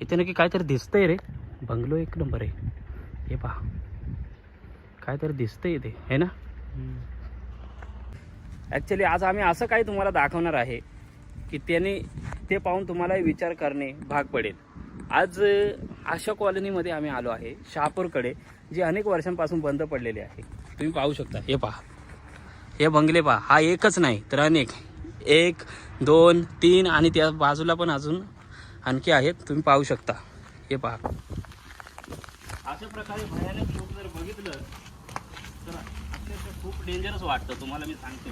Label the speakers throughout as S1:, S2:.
S1: इथे नक्की काहीतरी दिसतंय रे. बंगलो एक नंबर आहे. हे पहा काहीतरी दिसतंय इथे है ना. ॲक्च्युली आज आम्ही असं काही तुम्हाला दाखवणार आहे की त्याने ते पाहून तुम्हाला विचार करणे भाग पडेल. आज अशा कॉलनीमध्ये आम्ही आलो आहे शहापूरकडे, जे अनेक वर्षांपासून बंद पडलेले आहे. तुम्ही पाहू शकता. हे पहा हे बंगले पहा. हा एकच नाही तर अनेक, 1 2 3 आणि त्या बाजूला पण अजून आणखी आहेत. तुम्ही पाहू शकता. हे पहा अशा प्रकारे भयानक लोक जर बघितलं तर अक्षरशः खूप डेंजरस वाटतं तुम्हाला मी सांगतो.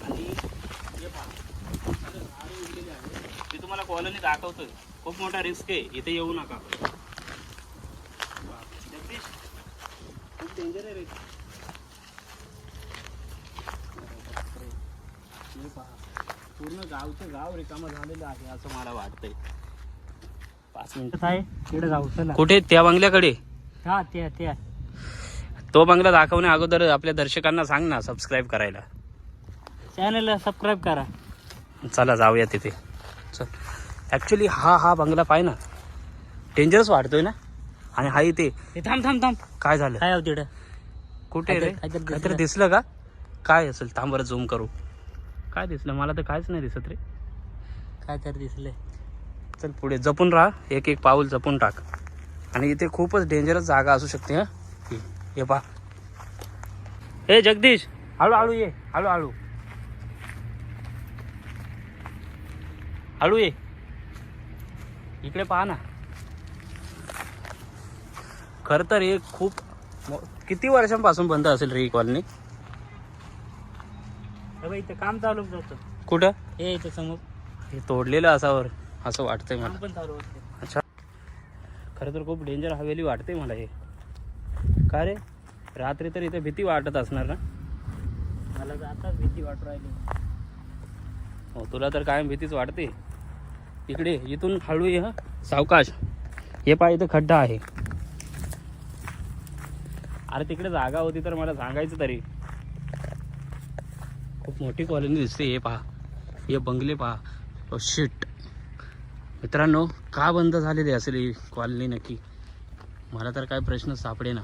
S1: आणि हे पहा झाडे उरलेली आहेत. ते तुम्हाला कॉलनी दाखवतोय. खूप मोठा रिस्क आहे, इथे येऊ नका. जगदीश खूप डेंजर आहे रे. हे पहा पूर्ण गावचं गाव रिकामं झालेलं आहे असं मला वाटतंय. 5 मिनिटं
S2: आहे तिकडे जाऊ चला.
S1: कुठे? त्या बंगल्याकडे.
S2: हा त्या
S1: तो बंगला दाखवण्या अगोदर आपल्या दर्शकांना सांग ना सबस्क्राईब करायला.
S2: चॅनलला सबस्क्राईब करा.
S1: चला जाऊया तिथे. चल. ॲक्च्युली हा बंगला पाय ना, डेंजरस वाटतोय ना. आणि हा इथे
S2: थांब
S1: काय झालं?
S2: काय तिकडे
S1: कुठे रे? काहीतरी दिसलं का? काय असेल? थांब बरं झूम करू. काय दिसलं? मला तर काहीच नाही दिसत रे.
S2: काय तर दिसले.
S1: चल पुढे जपून राहा. एक एक पाऊल जपून टाक. आणि इथे खूपच डेंजरस जागा असू शकते. हे पहा. हे जगदीश हळू ये. हळू ये. इकडे पहा ना. खर तर हे खूप किती वर्षांपासून बंद असेल रे ही कॉलनी.
S2: इथं काम चालू जातं.
S1: कुठं?
S2: हे इथं समोर
S1: हे तोडलेलं असावर असं वाटतंय
S2: काम
S1: मला.
S2: पण चालू होते.
S1: अच्छा. खरं तर खूप डेंजर हवेली वाटते मला हे. का रे? रात्री तर इथे भीती वाटत असणार ना.
S2: मला तर आताच भीती वाटू राहिली.
S1: हो तुला तर कायम भीतीच वाटते. इकडे इथून हळू ये. सावकाश. हे पहा इथं खड्डा आहे. अरे तिकडे जागा होती तर मला सांगायचं तरी. खूप मोठी कॉलनी दिसते. हे पहा हे बंगले पहा. Oh shit. मित्रांनो का बंद झालेली असेल ही कॉलनी नक्की? मला तर काय प्रश्न सापडे ना.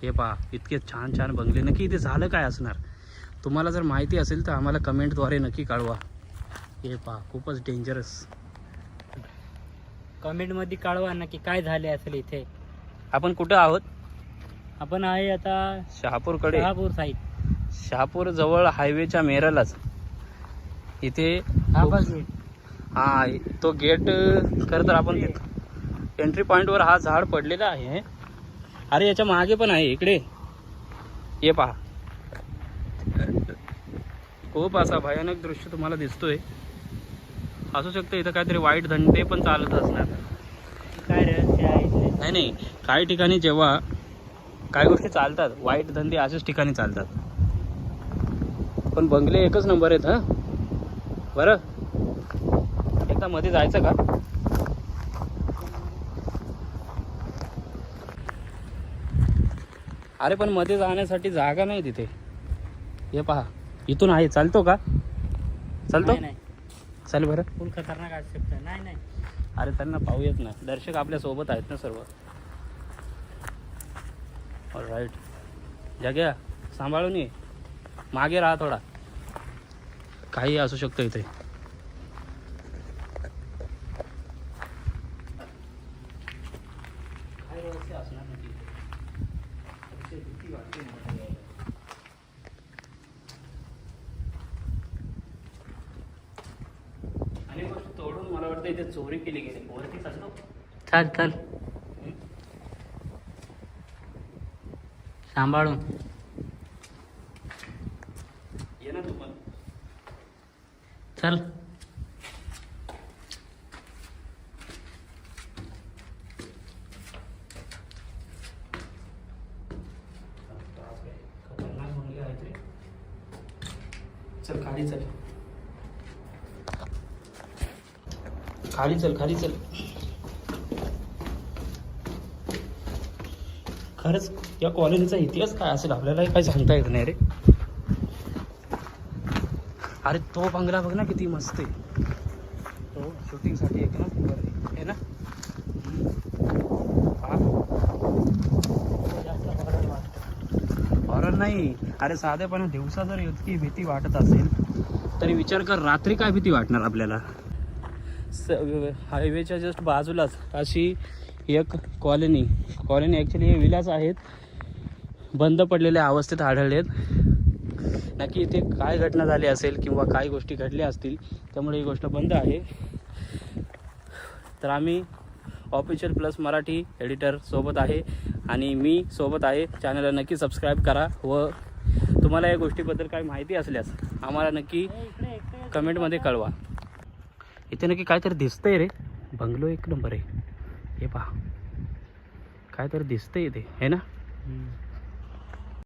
S1: हे पहा इतके छान छान बंगले. नक्की इथे झालं काय असणार? तुम्हाला जर माहिती असेल तर आम्हाला कमेंटद्वारे नक्की कळवा. हे पहा खूपच डेंजरस.
S2: कमेंटमध्ये कळवा ना की काय झाले असेल इथे.
S1: आपण कुठं आहोत?
S2: आपण आहे आता
S1: शहापूरकडे.
S2: शहापूर साईड.
S1: शहापूर जवळ हायवेच्या मेरालाच इथे.
S2: हा बस
S1: हा तो गेट. खरं तर आपण एंट्री पॉईंटवर हा झाड पडलेला आहे. अरे याच्या मागे पण आहे इकडे. हे पहा खूप असा भयानक दृश्य तुम्हाला दिसतोय. असू शकतं इथं काहीतरी वाईट धंदे पण चालत असणार.
S2: काय रहस्य आहे इथे?
S1: नाही काही ठिकाणी जेव्हा काही गोष्टी चालतात वाईट धंदे अशाच ठिकाणी चालतात. पण बंगले एकच नंबर आहेत. हां बरं एकदा मध्ये जायचं का? अरे पण मध्ये जाण्यासाठी जागा नाही तिथे. हे पहा इथून आहे. चालतो का? चालतो.
S2: नाही
S1: चल बरं.
S2: फुल खतरनाक असू शकतं. नाही
S1: अरे त्यांना पाहू येत ना. दर्शक आपल्या सोबत आहेत ना सर्व. राईट. जाग्या सांभाळून ये. मागे राहा थोडा. काही असू शकतं इथे. आणि गोष्ट तोडून मला वाटतं इथे चोरी केली गेली. वरती चालतो.
S2: चल सांभाळून
S1: ये ना तू पण.
S2: चल.
S1: चल खाली चल. खाली चल. खरंच या कॉलेजचा इतिहास काय असेल आपल्याला काही सांगता येत नाही रे. अरे तो बंगला बघ ना किती मस्त आहे. तो शूटिंगसाठी एक ना हे ना हॉरर नाही. अरे साधेपणा दिवसा जर इतकी भीती वाटत असेल तरी विचार कर रात्री काय भीती वाटणार आपल्याला. हायवेच्या जस्ट बाजूलाच अशी एक कॉलनी ॲक्च्युली हे विलास आहेत, बंद पडलेल्या अवस्थेत आढळलेत. नक्की इथे काय घटना झाली असेल किंवा काय गोष्टी घडल्या असतील त्यामुळे ही गोष्ट बंद आहे. तर आम्ही ऑफिशियल प्लस मराठी एडिटर सोबत आहे आणि मी सोबत आहे. चॅनलला नक्की सबस्क्राईब करा व तुम्हाला या गोष्टीबद्दल काही माहिती असल्यास आम्हाला नक्की कमेंटमध्ये कळवा. इथे नक्की काहीतरी दिसतंय रे. बंगलो एक नंबर आहे. हे पहा काहीतरी दिसतंय इथे, है ना.